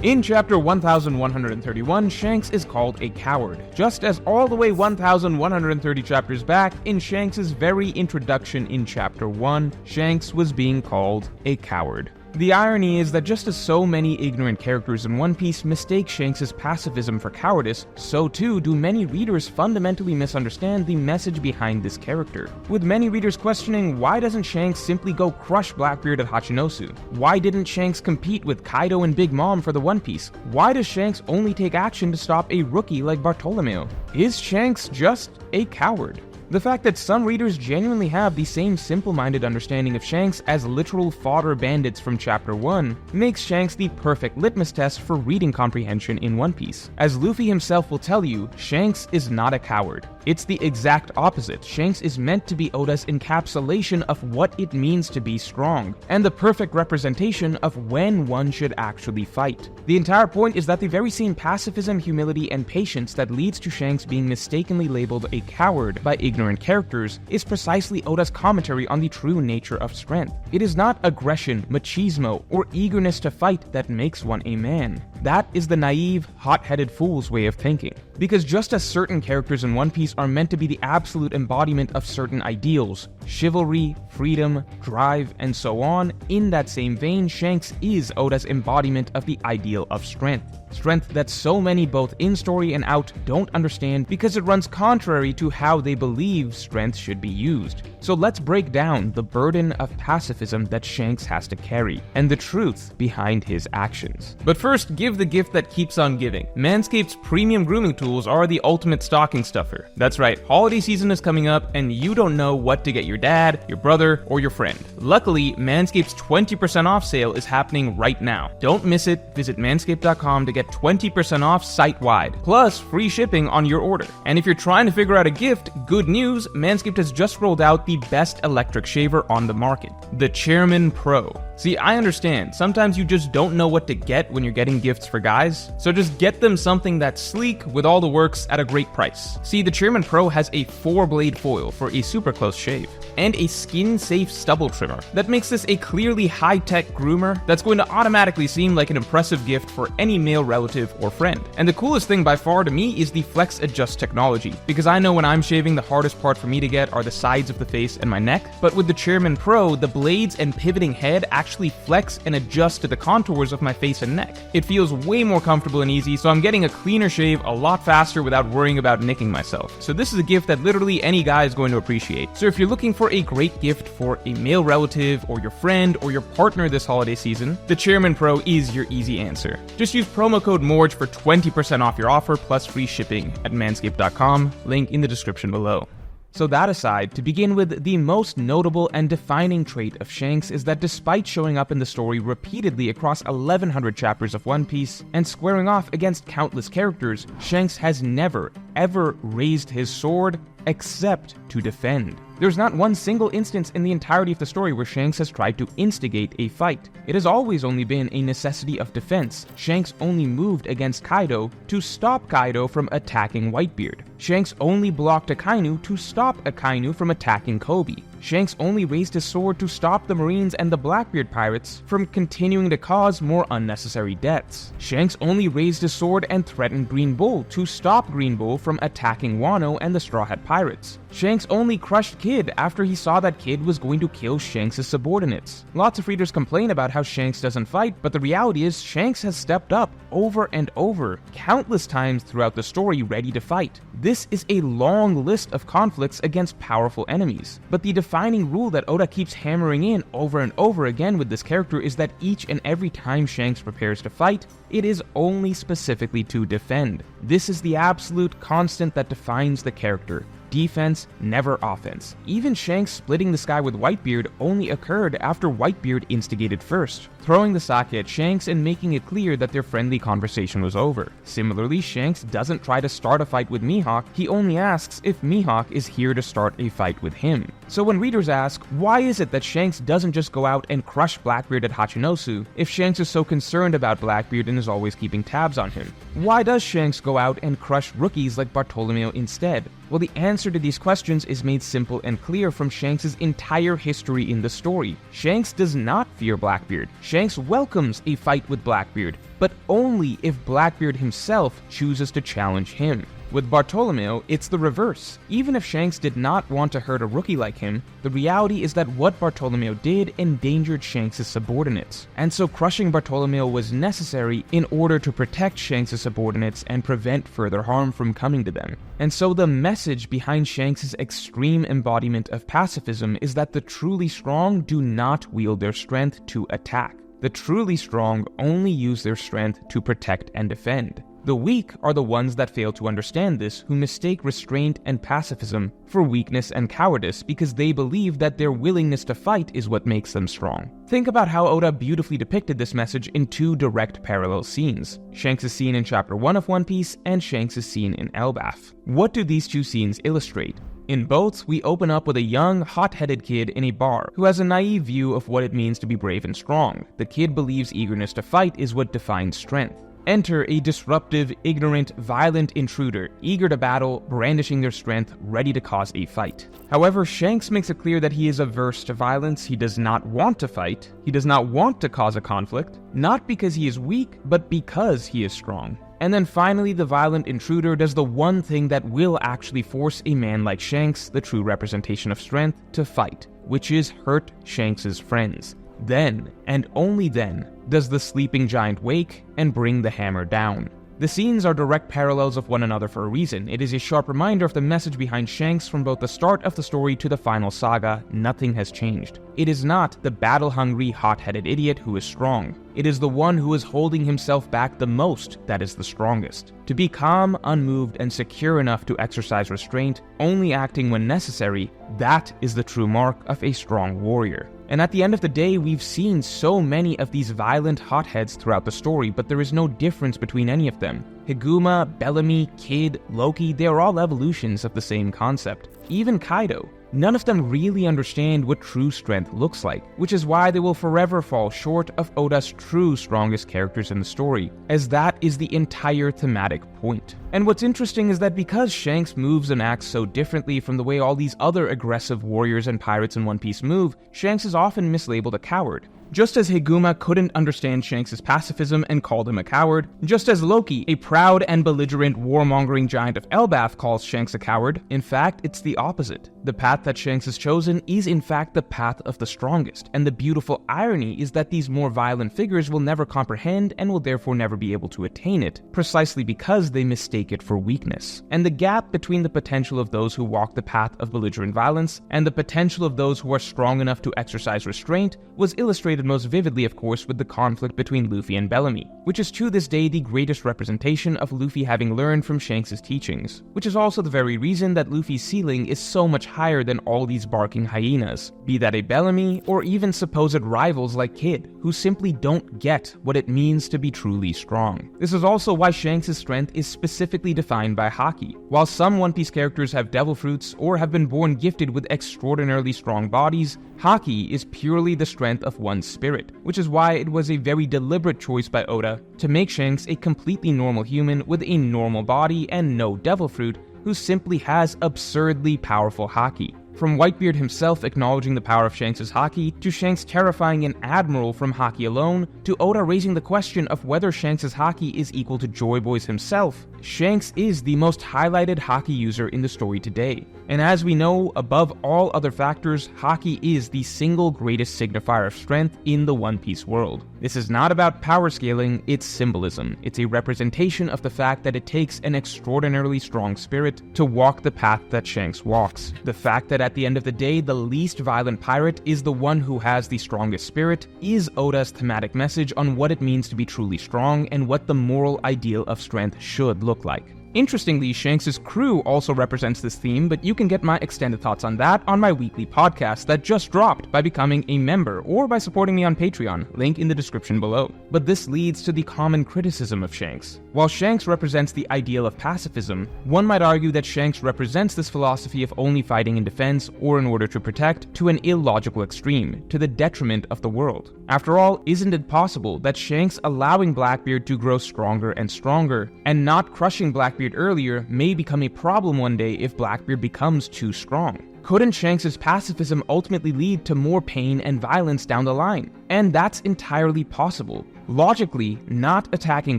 In chapter 1131, Shanks is called a coward, just as all the way 1130 chapters back, in Shanks' very introduction in chapter 1, Shanks was being called a coward. The irony is that just as so many ignorant characters in One Piece mistake Shanks' pacifism for cowardice, so too do many readers fundamentally misunderstand the message behind this character. With many readers questioning, why doesn't Shanks simply go crush Blackbeard at Hachinosu? Why didn't Shanks compete with Kaido and Big Mom for the One Piece? Why does Shanks only take action to stop a rookie like Bartolomeo? Is Shanks just a coward? The fact that some readers genuinely have the same simple-minded understanding of Shanks as literal fodder bandits from Chapter 1 makes Shanks the perfect litmus test for reading comprehension in One Piece. As Luffy himself will tell you, Shanks is not a coward. It's the exact opposite. Shanks is meant to be Oda's encapsulation of what it means to be strong, and the perfect representation of when one should actually fight. The entire point is that the very same pacifism, humility, and patience that leads to Shanks being mistakenly labeled a coward by ignorant characters is precisely Oda's commentary on the true nature of strength. It is not aggression, machismo, or eagerness to fight that makes one a man. That is the naive, hot-headed fool's way of thinking. Because just as certain characters in One Piece are meant to be the absolute embodiment of certain ideals, chivalry, freedom, drive, and so on, in that same vein, Shanks is Oda's embodiment of the ideal of strength. Strength that so many both in story and out don't understand because it runs contrary to how they believe strength should be used. So let's break down the burden of pacifism that Shanks has to carry, and the truth behind his actions. But first, give the gift that keeps on giving. Manscaped's premium grooming tools are the ultimate stocking stuffer. That's right, holiday season is coming up and you don't know what to get your dad, your brother, or your friend. Luckily, Manscaped's 20% off sale is happening right now. Don't miss it. Visit manscaped.com to get 20% off site-wide, plus free shipping on your order. And if you're trying to figure out a gift, good news, Manscaped has just rolled out the best electric shaver on the market, the Chairman Pro. See, I understand, sometimes you just don't know what to get when you're getting gifts for guys, so just get them something that's sleek with all the works at a great price. See, the Chairman Pro has a 4-blade foil for a super close shave, and a skin-safe stubble trimmer that makes this a clearly high-tech groomer that's going to automatically seem like an impressive gift for any male relative or friend. And the coolest thing by far to me is the Flex Adjust technology, because I know when I'm shaving, the hardest part for me to get are the sides of the face and my neck, but with the Chairman Pro, the blades and pivoting head actually flex and adjust to the contours of my face and neck. It feels way more comfortable and easy, so I'm getting a cleaner shave a lot faster without worrying about nicking myself. So this is a gift that literally any guy is going to appreciate. So if you're looking for a great gift for a male relative or your friend or your partner this holiday season, the Chairman Pro is your easy answer. Just use promo code MORGE for 20% off your offer plus free shipping at manscaped.com, link in the description below. So that aside, to begin with, the most notable and defining trait of Shanks is that despite showing up in the story repeatedly across 1100 chapters of One Piece and squaring off against countless characters, Shanks has never, ever raised his sword except to defend. There's not one single instance in the entirety of the story where Shanks has tried to instigate a fight. It has always only been a necessity of defense. Shanks only moved against Kaido to stop Kaido from attacking Whitebeard. Shanks only blocked Akainu to stop Akainu from attacking Kobe. Shanks only raised his sword to stop the Marines and the Blackbeard pirates from continuing to cause more unnecessary deaths. Shanks only raised his sword and threatened Green Bull to stop Green Bull from attacking Wano and the Straw Hat pirates. Shanks only crushed Kid after he saw that Kid was going to kill Shanks' subordinates. Lots of readers complain about how Shanks doesn't fight, but the reality is Shanks has stepped up over and over, countless times throughout the story, ready to fight. This is a long list of conflicts against powerful enemies, but the defining rule that Oda keeps hammering in over and over again with this character is that each and every time Shanks prepares to fight, it is only specifically to defend. This is the absolute constant that defines the character. Defense, never offense. Even Shanks splitting the sky with Whitebeard only occurred after Whitebeard instigated first, throwing the sake at Shanks and making it clear that their friendly conversation was over. Similarly, Shanks doesn't try to start a fight with Mihawk, he only asks if Mihawk is here to start a fight with him. So when readers ask, why is it that Shanks doesn't just go out and crush Blackbeard at Hachinosu if Shanks is so concerned about Blackbeard and is always keeping tabs on him? Why does Shanks go out and crush rookies like Bartolomeo instead? Well, the answer to these questions is made simple and clear from Shanks' entire history in the story. Shanks does not fear Blackbeard. Shanks welcomes a fight with Blackbeard, but only if Blackbeard himself chooses to challenge him. With Bartolomeo, it's the reverse. Even if Shanks did not want to hurt a rookie like him, the reality is that what Bartolomeo did endangered Shanks' subordinates. And so crushing Bartolomeo was necessary in order to protect Shanks' subordinates and prevent further harm from coming to them. And so the message behind Shanks' extreme embodiment of pacifism is that the truly strong do not wield their strength to attack. The truly strong only use their strength to protect and defend. The weak are the ones that fail to understand this, who mistake restraint and pacifism for weakness and cowardice because they believe that their willingness to fight is what makes them strong. Think about how Oda beautifully depicted this message in two direct parallel scenes: Shanks' scene in Chapter 1 of One Piece and Shanks' scene in Elbaf. What do these two scenes illustrate? In both, we open up with a young, hot-headed kid in a bar who has a naive view of what it means to be brave and strong. The kid believes eagerness to fight is what defines strength. Enter a disruptive, ignorant, violent intruder, eager to battle, brandishing their strength, ready to cause a fight. However, Shanks makes it clear that he is averse to violence, he does not want to fight, he does not want to cause a conflict, not because he is weak, but because he is strong. And then finally, the violent intruder does the one thing that will actually force a man like Shanks, the true representation of strength, to fight, which is hurt Shanks' friends. Then, and only then, does the sleeping giant wake and bring the hammer down. The scenes are direct parallels of one another for a reason. It is a sharp reminder of the message behind Shanks from both the start of the story to the final saga. Nothing has changed. It is not the battle-hungry, hot-headed idiot who is strong. It is the one who is holding himself back the most that is the strongest. To be calm, unmoved, and secure enough to exercise restraint, only acting when necessary, that is the true mark of a strong warrior. And at the end of the day, we've seen so many of these violent hotheads throughout the story, but there is no difference between any of them. Higuma, Bellamy, Kid, Loki, they are all evolutions of the same concept. Even Kaido. None of them really understand what true strength looks like, which is why they will forever fall short of Oda's true strongest characters in the story, as that is the entire thematic point. And what's interesting is that because Shanks moves and acts so differently from the way all these other aggressive warriors and pirates in One Piece move, Shanks is often mislabeled a coward. Just as Higuma couldn't understand Shanks' pacifism and called him a coward, just as Loki, a proud and belligerent warmongering giant of Elbaf, calls Shanks a coward, in fact, it's the opposite. The path that Shanks has chosen is in fact the path of the strongest, and the beautiful irony is that these more violent figures will never comprehend and will therefore never be able to attain it, precisely because they mistake it for weakness. And the gap between the potential of those who walk the path of belligerent violence and the potential of those who are strong enough to exercise restraint was illustrated most vividly, of course, with the conflict between Luffy and Bellamy, which is to this day the greatest representation of Luffy having learned from Shanks' teachings, which is also the very reason that Luffy's ceiling is so much higher than all these barking hyenas, be that a Bellamy or even supposed rivals like Kid, who simply don't get what it means to be truly strong. This is also why Shanks' strength is specifically defined by Haki. While some One Piece characters have devil fruits or have been born gifted with extraordinarily strong bodies, Haki is purely the strength of one's spirit, which is why it was a very deliberate choice by Oda to make Shanks a completely normal human with a normal body and no devil fruit who simply has absurdly powerful Haki. From Whitebeard himself acknowledging the power of Shanks' Haki, to Shanks terrifying an admiral from Haki alone, to Oda raising the question of whether Shanks' Haki is equal to Joy Boy's himself, Shanks is the most highlighted Haki user in the story today. And as we know, above all other factors, Haki is the single greatest signifier of strength in the One Piece world. This is not about power scaling, it's symbolism. It's a representation of the fact that it takes an extraordinarily strong spirit to walk the path that Shanks walks. The fact that at the end of the day, the least violent pirate is the one who has the strongest spirit is Oda's thematic message on what it means to be truly strong and what the moral ideal of strength should look like. Interestingly, Shanks' crew also represents this theme, but you can get my extended thoughts on that on my weekly podcast that just dropped by becoming a member or by supporting me on Patreon, link in the description below. But this leads to the common criticism of Shanks. While Shanks represents the ideal of pacifism, one might argue that Shanks represents this philosophy of only fighting in defense or in order to protect to an illogical extreme, to the detriment of the world. After all, isn't it possible that Shanks allowing Blackbeard to grow stronger and stronger, and not crushing Blackbeard Blackbeard earlier may become a problem one day if Blackbeard becomes too strong. Couldn't Shanks' pacifism ultimately lead to more pain and violence down the line? And that's entirely possible. Logically, not attacking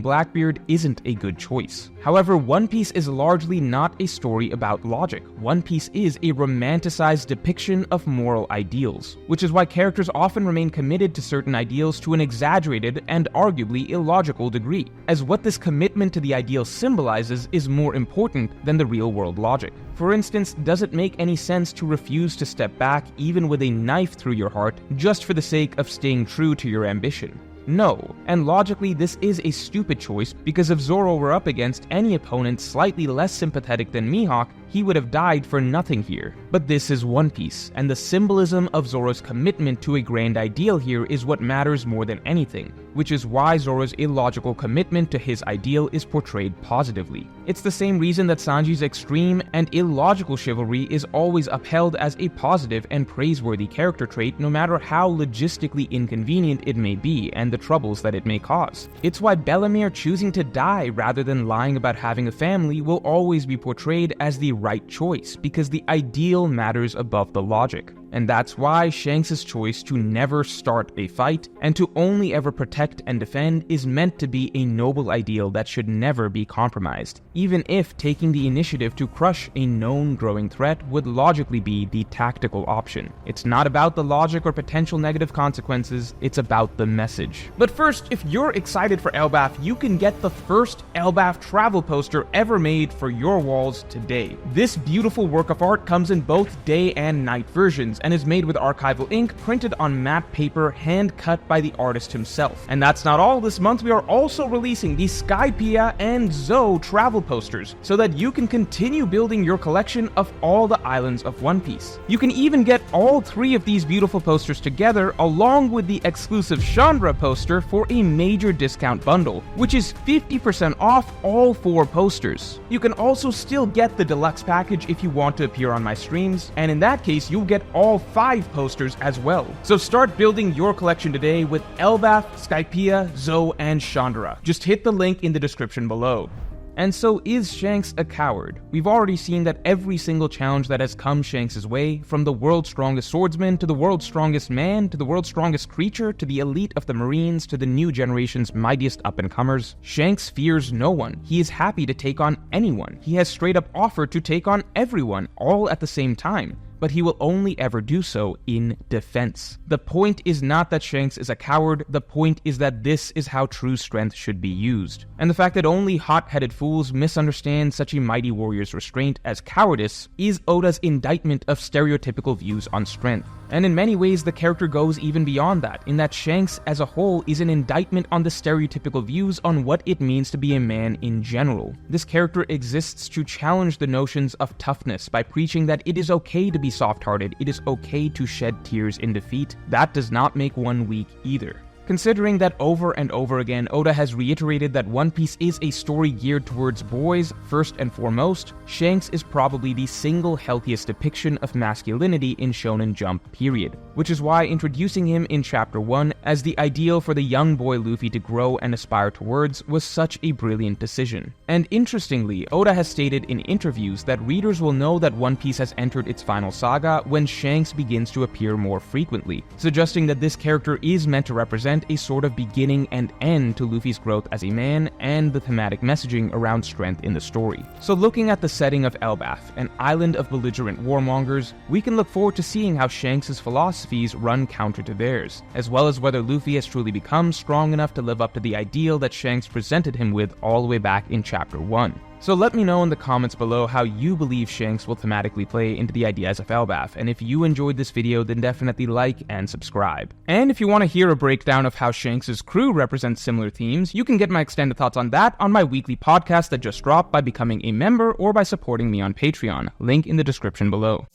Blackbeard isn't a good choice. However, One Piece is largely not a story about logic. One Piece is a romanticized depiction of moral ideals, which is why characters often remain committed to certain ideals to an exaggerated and arguably illogical degree, as what this commitment to the ideal symbolizes is more important than the real-world logic. For instance, does it make any sense to refuse to step back even with a knife through your heart just for the sake of staying true to your ambition? No, and logically this is a stupid choice because if Zoro were up against any opponent slightly less sympathetic than Mihawk, he would have died for nothing here. But this is One Piece, and the symbolism of Zoro's commitment to a grand ideal here is what matters more than anything, which is why Zoro's illogical commitment to his ideal is portrayed positively. It's the same reason that Sanji's extreme and illogical chivalry is always upheld as a positive and praiseworthy character trait no matter how logistically inconvenient it may be and the troubles that it may cause. It's why Bellemere choosing to die rather than lying about having a family will always be portrayed as the right choice, because the ideal matters above the logic. And that's why Shanks' choice to never start a fight and to only ever protect and defend is meant to be a noble ideal that should never be compromised, even if taking the initiative to crush a known growing threat would logically be the tactical option. It's not about the logic or potential negative consequences, it's about the message. But first, if you're excited for Elbaf, you can get the first Elbaf travel poster ever made for your walls today. This beautiful work of art comes in both day and night versions, and is made with archival ink printed on matte paper hand cut by the artist himself. And that's not all. This month we are also releasing the Skypiea and Zoe travel posters so that you can continue building your collection of all the islands of One Piece. You can even get all 3 of these beautiful posters together along with the exclusive Chandra poster for a major discount bundle, which is 50% off all 4 posters. You can also still get the deluxe package if you want to appear on my streams, and in that case you'll get all 5 posters as well. So start building your collection today with Elbaf, Skypiea, Zoe, and Chandra. Just hit the link in the description below. And so is Shanks a coward? We've already seen that every single challenge that has come Shanks' way, from the world's strongest swordsman, to the world's strongest man, to the world's strongest creature, to the elite of the Marines, to the new generation's mightiest up-and-comers, Shanks fears no one. He is happy to take on anyone. He has straight up offered to take on everyone, all at the same time. But he will only ever do so in defense. The point is not that Shanks is a coward, the point is that this is how true strength should be used. And the fact that only hot-headed fools misunderstand such a mighty warrior's restraint as cowardice is Oda's indictment of stereotypical views on strength. And in many ways, the character goes even beyond that, in that Shanks as a whole is an indictment on the stereotypical views on what it means to be a man in general. This character exists to challenge the notions of toughness by preaching that it is okay to be soft-hearted, it is okay to shed tears in defeat. That does not make one weak either. Considering that over and over again, Oda has reiterated that One Piece is a story geared towards boys first and foremost, Shanks is probably the single healthiest depiction of masculinity in Shonen Jump period, which is why introducing him in Chapter 1 as the ideal for the young boy Luffy to grow and aspire towards was such a brilliant decision. And interestingly, Oda has stated in interviews that readers will know that One Piece has entered its final saga when Shanks begins to appear more frequently, suggesting that this character is meant to represent a sort of beginning and end to Luffy's growth as a man and the thematic messaging around strength in the story. So looking at the setting of Elbaf, an island of belligerent warmongers, we can look forward to seeing how Shanks' philosophies run counter to theirs, as well as whether Luffy has truly become strong enough to live up to the ideal that Shanks presented him with all the way back in Chapter 1. So let me know in the comments below how you believe Shanks will thematically play into the ideas of Elbaf, and if you enjoyed this video, then definitely like and subscribe. And if you want to hear a breakdown of how Shanks' crew represents similar themes, you can get my extended thoughts on that on my weekly podcast that just dropped by becoming a member or by supporting me on Patreon, link in the description below.